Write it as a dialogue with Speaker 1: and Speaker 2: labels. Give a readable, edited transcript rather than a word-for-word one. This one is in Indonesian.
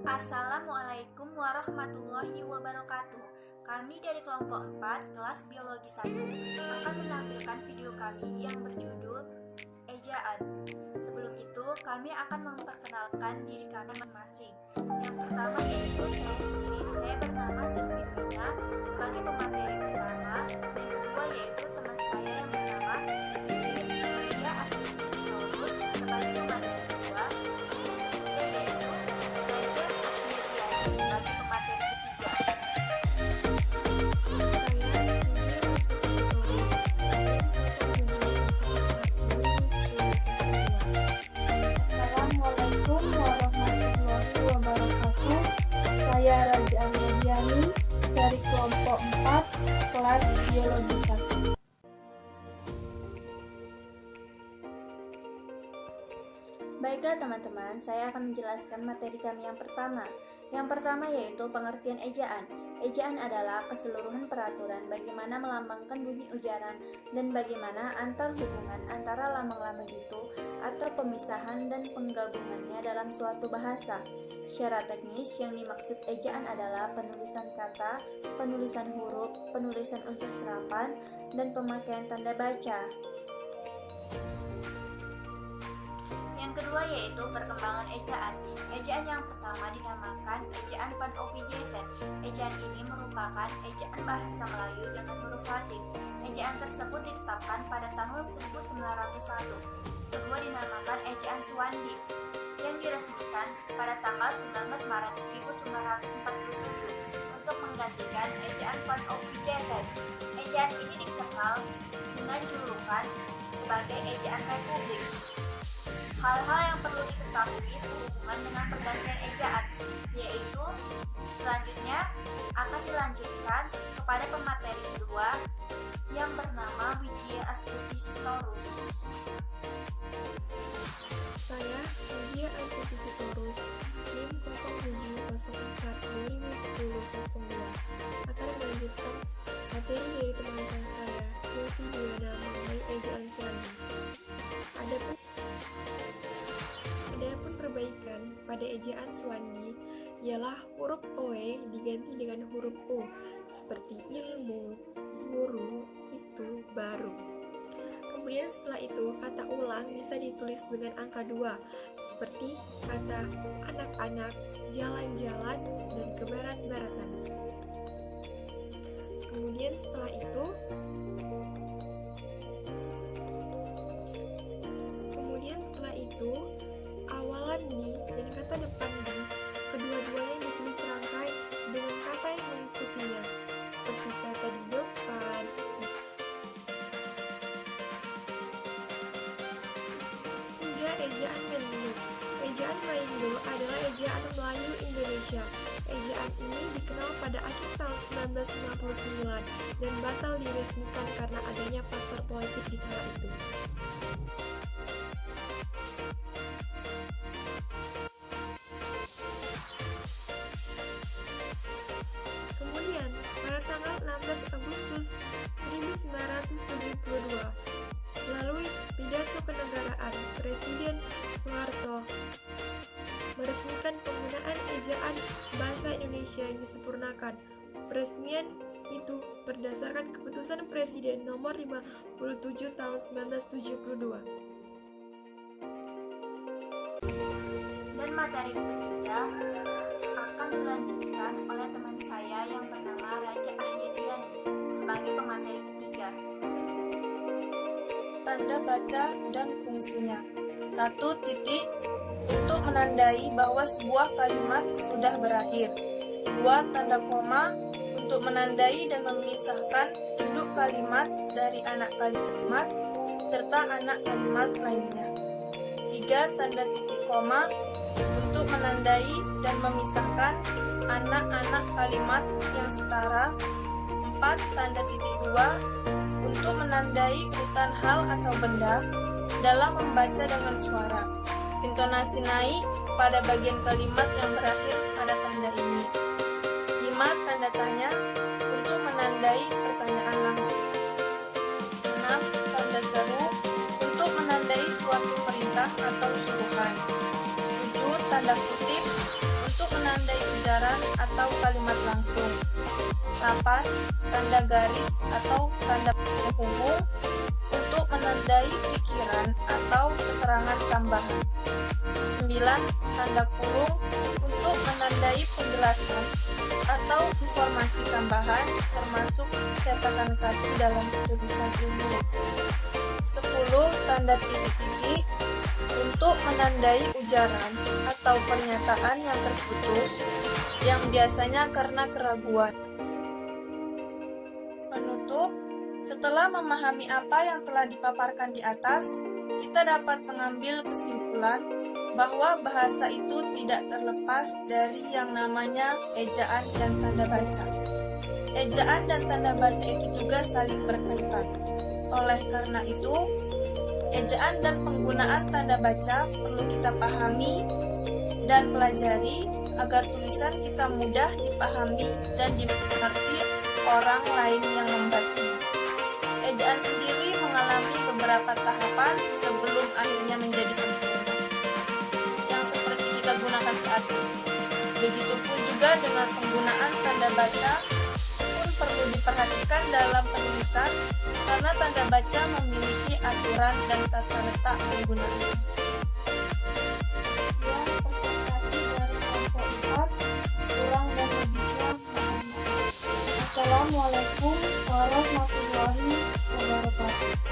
Speaker 1: Assalamualaikum warahmatullahi wabarakatuh. Kami dari kelompok 4 kelas biologi 1 akan menampilkan video kami yang berjudul Ejaan. Sebelum itu, kami akan memperkenalkan diri kami masing-masing. Yang pertama yaitu saya sendiri. Saya bernama Sylvie Dunia sebagai pemateri pertama. Dan kedua yaitu teman saya yang bernama Dia Astuti Sitorus sebagai pemateri kedua. Dan yaitu Raja Ahmediani sebagai pemateri ketiga.
Speaker 2: Assalamualaikum warahmatullahi wabarakatuh. Saya Raja Ahmediani dari kelompok 4 kelas biologi 1.
Speaker 1: Baiklah teman-teman, saya akan menjelaskan materi kami yang pertama. Yang pertama yaitu pengertian ejaan. Ejaan adalah keseluruhan peraturan bagaimana melambangkan bunyi ujaran dan bagaimana antar hubungan antara lambang-lambang itu atau pemisahan dan penggabungannya dalam suatu bahasa. Secara teknis yang dimaksud ejaan adalah penulisan kata, penulisan huruf, penulisan unsur serapan, dan pemakaian tanda baca. Yang kedua yaitu perkembangan ejaan. Ejaan yang pertama dinamakan ejaan Van Ovigezen. Ejaan ini merupakan ejaan bahasa Melayu dengan huruf Latin. Ejaan tersebut ditetapkan pada tahun 1901. Kedua dinamakan ejaan Swandi yang diresmikan pada tanggal 19 Maret 1947 untuk menggantikan ejaan Van Ovigezen. Ejaan ini dikenal dengan julukan sebagai ejaan Republik. Hal-hal yang perlu diketahui sehubungan dengan pergantian ejaan, yaitu selanjutnya akan dilanjutkan kepada pemateri kedua yang bernama Widya Astuti Sitorus.
Speaker 3: Saya, Widya Astuti Sitorus, NIM 0704-2010-02, akan melanjutkan materi dari teman saya, Sylvie Dunia mengenai ejaan Swandi. Adapun perbaikan pada ejaan Swandi ialah huruf OE diganti dengan huruf O, seperti ilmu, guru, itu, baru. Kemudian setelah itu, kata ulang bisa ditulis dengan angka 2, seperti kata anak-anak, jalan-jalan, dan kebarat-baratan. Kemudian setelah itu, awalan di dan kata depan di, kedua-duanya ditulis serangkai dengan kata yang mengikutinya, seperti kata di depan. Tiga, ejaan Melindo. Ejaan Melindo adalah ejaan Melayu Indonesia. Ejaan ini dikenal pada akhir tahun 1959 dan batal diresmikan karena adanya faktor politik di kala itu. Kemudian, pada tanggal 16 Agustus 1972, melalui pidato kenegaraan, Presiden Soeharto meresmikan penggunaan ejaan bahasa Indonesia yang disempurnakan. Peresmian itu berdasarkan keputusan Presiden nomor 57 tahun 1972.
Speaker 1: Dan materi ketiga akan dilanjutkan oleh teman saya yang bernama Raja Ahmediani sebagai pemateri ketiga.
Speaker 2: Tanda baca dan fungsinya. 1 titik untuk menandai bahwa sebuah kalimat sudah berakhir. 2 tanda koma untuk menandai dan memisahkan induk kalimat dari anak kalimat serta anak kalimat lainnya. 3 tanda titik koma untuk menandai dan memisahkan anak-anak kalimat yang setara. 4 tanda titik 2 untuk menandai urutan hal atau benda dalam membaca dengan suara. Intonasi naik pada bagian kalimat yang berakhir pada tanda ini. 5 tanda tanya untuk menandai pertanyaan langsung. 6 tanda seru untuk menandai suatu perintah atau suruhan. 7 tanda kutip untuk menandai ujaran atau kalimat langsung. 8. Tanda garis atau tanda penghubung untuk menandai pikiran atau keterangan tambahan. 9. Tanda kurung untuk menandai penjelasan atau informasi tambahan termasuk cetakan kaki dalam tulisan ilmiah. 10. Tanda titik-titik untuk menandai ujaran atau pernyataan yang terputus yang biasanya karena keraguan. Penutup, setelah memahami apa yang telah dipaparkan di atas, kita dapat mengambil kesimpulan bahwa bahasa itu tidak terlepas dari yang namanya ejaan dan tanda baca. Ejaan dan tanda baca itu juga saling berkaitan. Oleh karena itu, ejaan dan penggunaan tanda baca perlu kita pahami dan pelajari agar tulisan kita mudah dipahami dan dimengerti orang lain yang membacanya. Ejaan sendiri mengalami beberapa tahapan sebelum akhirnya menjadi sempurna, yang seperti kita gunakan saat ini. Begitupun juga dengan penggunaan tanda baca pun perlu diperhatikan dalam penulisan karena tanda baca memiliki aturan dan tata letak penggunaannya. Kurang dan lebihnya Assalamualaikum warahmatullahi wabarakatuh.